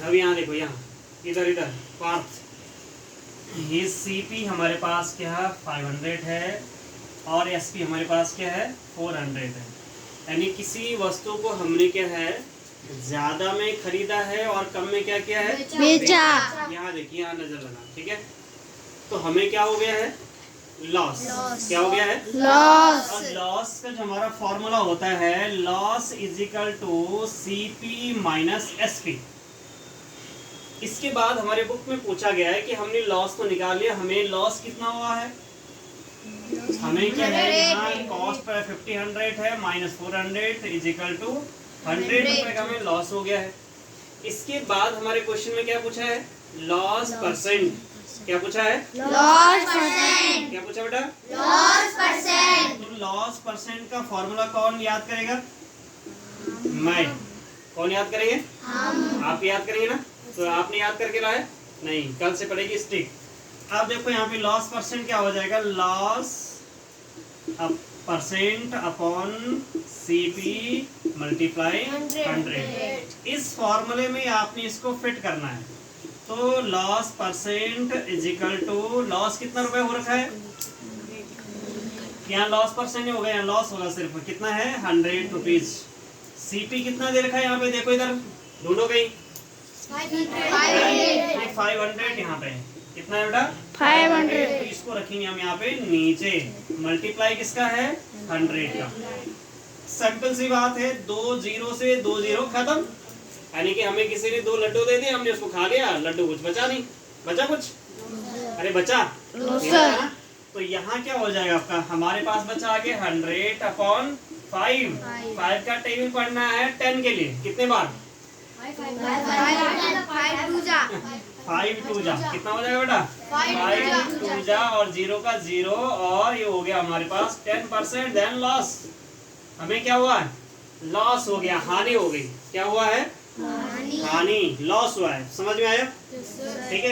अब यहाँ देखो, यहाँ इधर इधर पार्थ, ये CP हमारे पास क्या है 500 है और SP हमारे पास क्या है 400 है। यानी किसी वस्तु को हमने क्या है ज्यादा में खरीदा है और कम में क्या किया है बेचा। यहाँ देखिए, यहाँ नजर लगा, ठीक है। तो हमें क्या हो गया है लॉस। क्या हो गया है लॉस। और लॉस का जो हमारा फॉर्मूला होता है loss is equal to CP minus SP। इसके बाद हमारे बुक में पूछा गया है कि हमने लॉस तो निकाल लिया, हमें लॉस कितना हुआ है, हमें क्या है यहाँ कॉस्ट 50 है माइनस 400 इज इक्वल टू 100 रुपए का हमें लॉस हो गया है। इसके बाद हमारे क्वेश्चन में क्या पूछा है लॉस परसेंट। क्या पूछा है लॉस परसेंट। क्या पूछा बेटा लॉस परसेंट। तो लॉस परसेंट का फॉर्मूला कौन याद करेगा, मैं। कौन याद करेंगे हम। आप याद करेंगे ना, तो आपने याद करके लाए नहीं, कल से पड़ेगी स्टिक। अब देखो यहाँ पे लॉस परसेंट क्या हो जाएगा, loss percent upon CP multiply 100। इस फॉर्मूले में आपने इसको फिट करना है। तो loss percent is equal to loss कितना रुपए हो रखा है, यहाँ लॉस परसेंट हो गया, यहाँ लॉस होगा सिर्फ कितना है 100 रुपीज। CP कितना दे रखा है यहाँ पे, देखो इधर ढूंढो कहीं, 500 यहाँ पे कितना है बेटा 500। तो इसको रखेंगे हम यहाँ पे नीचे, मल्टीप्लाई किसका है 100 का। सिंपल सी बात है, 2 0 से 2 0 खत्म। यानी कि हमें किसी ने 2 लड्डू दे दिए, हमने उसको खा लिया, लड्डू कुछ बचा नहीं, बचा कुछ, अरे बचा नहीं बचा ना। तो यहाँ क्या हो जाएगा आपका, हमारे पास बचा आगे 100 अपॉन 5 का टेबल पढ़ना है 10 के लिए, कितने बार 5 2 जा, कितना हो जाएगा बेटा 5 2 जा, और 0 का 0, और ये हो गया हमारे पास 10%। देन लॉस, हमें क्या हुआ है लॉस हो गया, हानि हो गई। क्या हुआ है हानि, लॉस हुआ है। समझ में आया, ठीक है।